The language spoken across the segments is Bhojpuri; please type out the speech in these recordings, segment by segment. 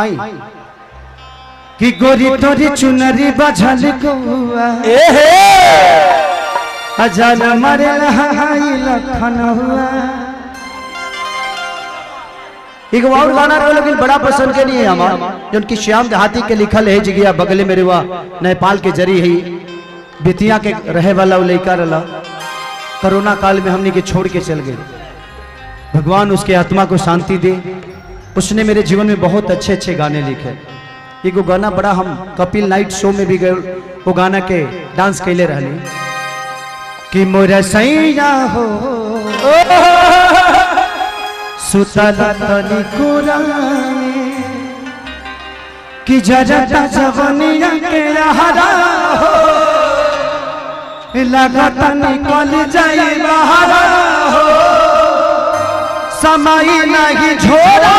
आई कि गोरी तोरी चुनरी बझल गौआ अजान मरे लहाई लखन हुआ। एक और गाना रो लेकिन बड़ा पसंद के नहीं है हमारा जो उनकी श्याम देहाती के लिखल है जिगिया बगले में रुआ नेपाल के जरी है बितिया के रहे वाला लड़का रला कोरोना काल में हमने के छोड़ के चल गए। भगवान उसके आत्मा को शांति दे। उसने मेरे जीवन में बहुत अच्छे अच्छे गाने लिखे। एक गाना बड़ा हम कपिल नाइट शो में भी गए वो गाना के डांस कैले रहनी कि मोरा सैया हो सुतल तनी कुरानी कि जजता जवनिया के हरा हो लगत निकल जाई बहरा हो समय नहीं झोरा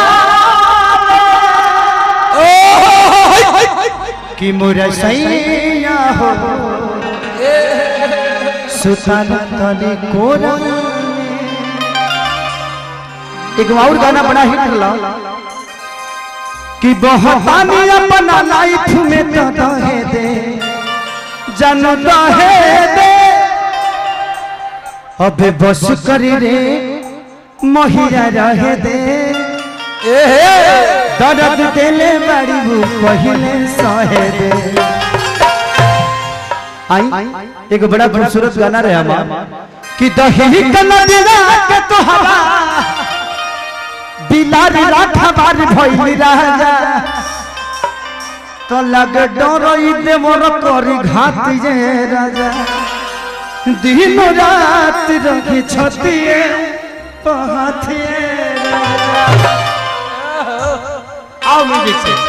कि मोरा सैया हो सुतल तनी कुरानी। एक और गाना बड़ा हिट रहा कि बहुतानी अपना लाइफ में तो दहे दे जानो दहे दे अबे बस करी रे मोहिया रहे दे दर्द देले बड़ी पहले सहे दे। आई एक बड़ा खूबसूरत गाना रहा हमारा कि दही कनदिया के तो हवा बिलारी राखबार भइल राजा तो लग डरई दे मोर करी घात जे राजा दिन रात रखी छतिए पहाथिए राजा। आओ म्यूजिक से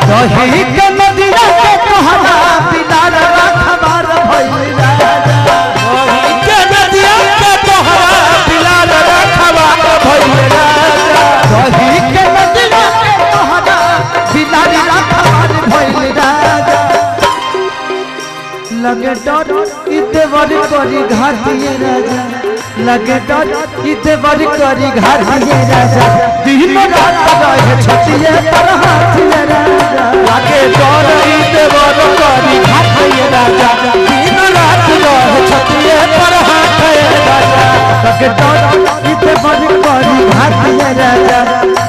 दही के नदिया के तोहरा बिलार राखबार भइल राजा दही के नदिया के तोहरा बिलार राखबार भइल राजा दही के नदिया के तोहरा बिलार राखबार भइल राजा लगे डर इते बड़ी करी घाटिए राजा लगे डर इते बड़ी करी घाटिए राजा दिन रात रहे छतिए पर हाथिए राजा लगे डर इते बड़ी करी घाटिए राजा दिन रात रहे छतिए पर हाथिए राजा लगे डर इते बड़ी करी घाटिए राजा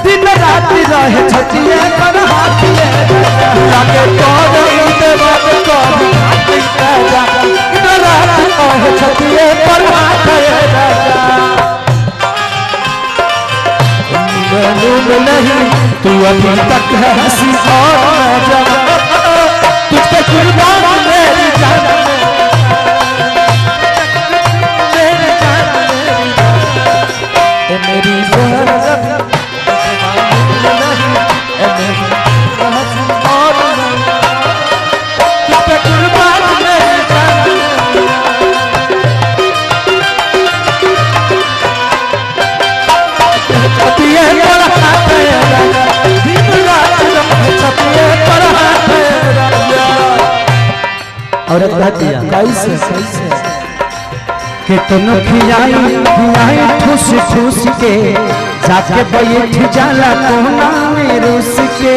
दिन रात रहे छतिए पर हाथिए राजा लगे डर इते बड़ी करी घाटिए राजा दिन रात रहे छतिए पर हाथिए राजा। मालूम नहीं तू अभी तक है हंसी और जवान तुझ पे कुर्बान मेरी जान मेरी जान मेरी जान मालूम नहीं मेरी हंसी और तुझ पे कुर्बान मेरी जान औरत कहती है कैसे कितनों खियाई ठूस ठूस के जाके बैठ जाला कोना में रूस के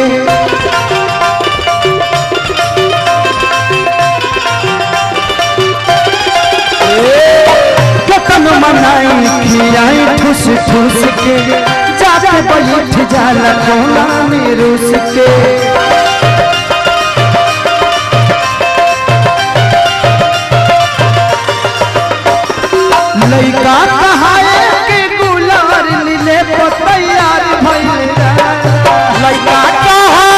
कितनों मनाई खियाई ठूस ठूस के जाके बैठ जाला कोना में रूस के लइका कहाए के गुलार नीले तैयार भइल लइका कहा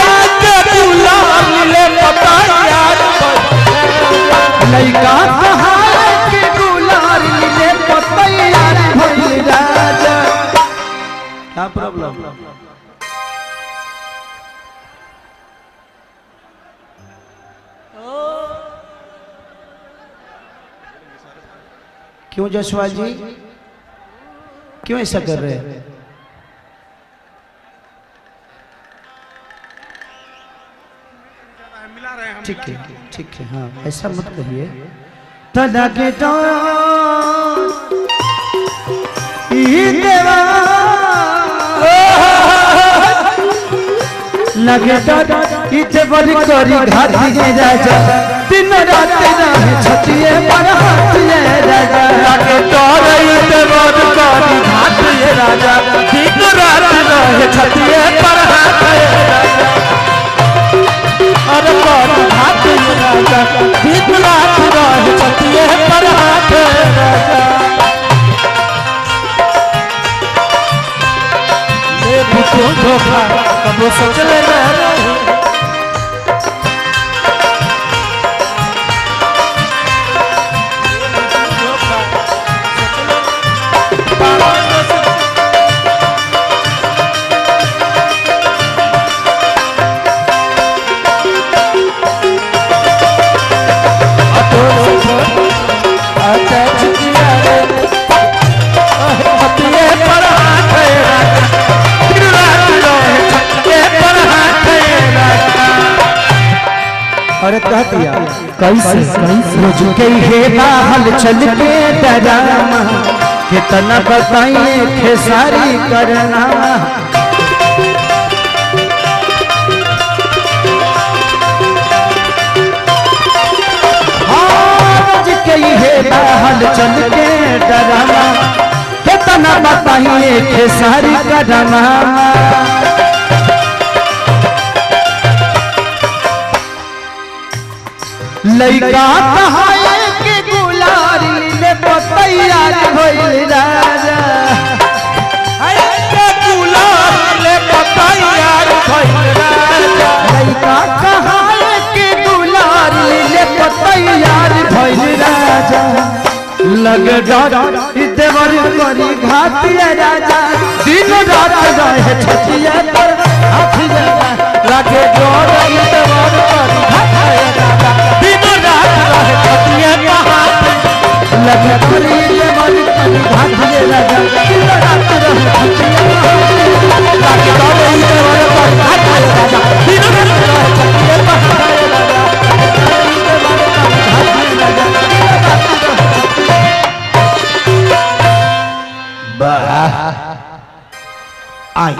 क्यों जसवाल जी, क्यों ऐसा कर रहे हैं? ठीक है ठीक है, हाँ ऐसा मत कहिए। लगे इते बड़ी करी घाटिए राजा, दिन रात रहे छतिए पर हाथिए राजा। लगे इते बड़ी करी घाटिए राजा, दिन रात रहे छतिए पर हाथिए राजा। अरे बड़ी घाटिए राजा, दिन रात रहे छतिए पर हाथिए राजा। ले भी तो धोखा कब सोच ले रहे। अरे कह दिया कैसे रोज के हे बाहल चल के डरामा, कितना बताइए खेसारी करना। रोज के हे बाहल चल के डरामा, कितना बताइए खेसारी करना। लइका कहाए के गुलारी ले तैयार भइल राजा, के गुलारी ले तैयार भइल राजा। लइका कहाए के गुलारी ले तैयार भइल राजा। लगे डर देवर करी घाटिए राजा, दिन रात रहे छतिए पर हाथिए राजा। लगे डर देवर करी घाटिए राजा, दिन रात रहे छतिए पर हाथिए। लगे करी देवर करी घाटिए राजा, दिन रात रहे छतिए पर हाथिए। लगे डर देवर करी घाटिए राजा, दिन रात रहे छतिए पर हाथिए राजा। आई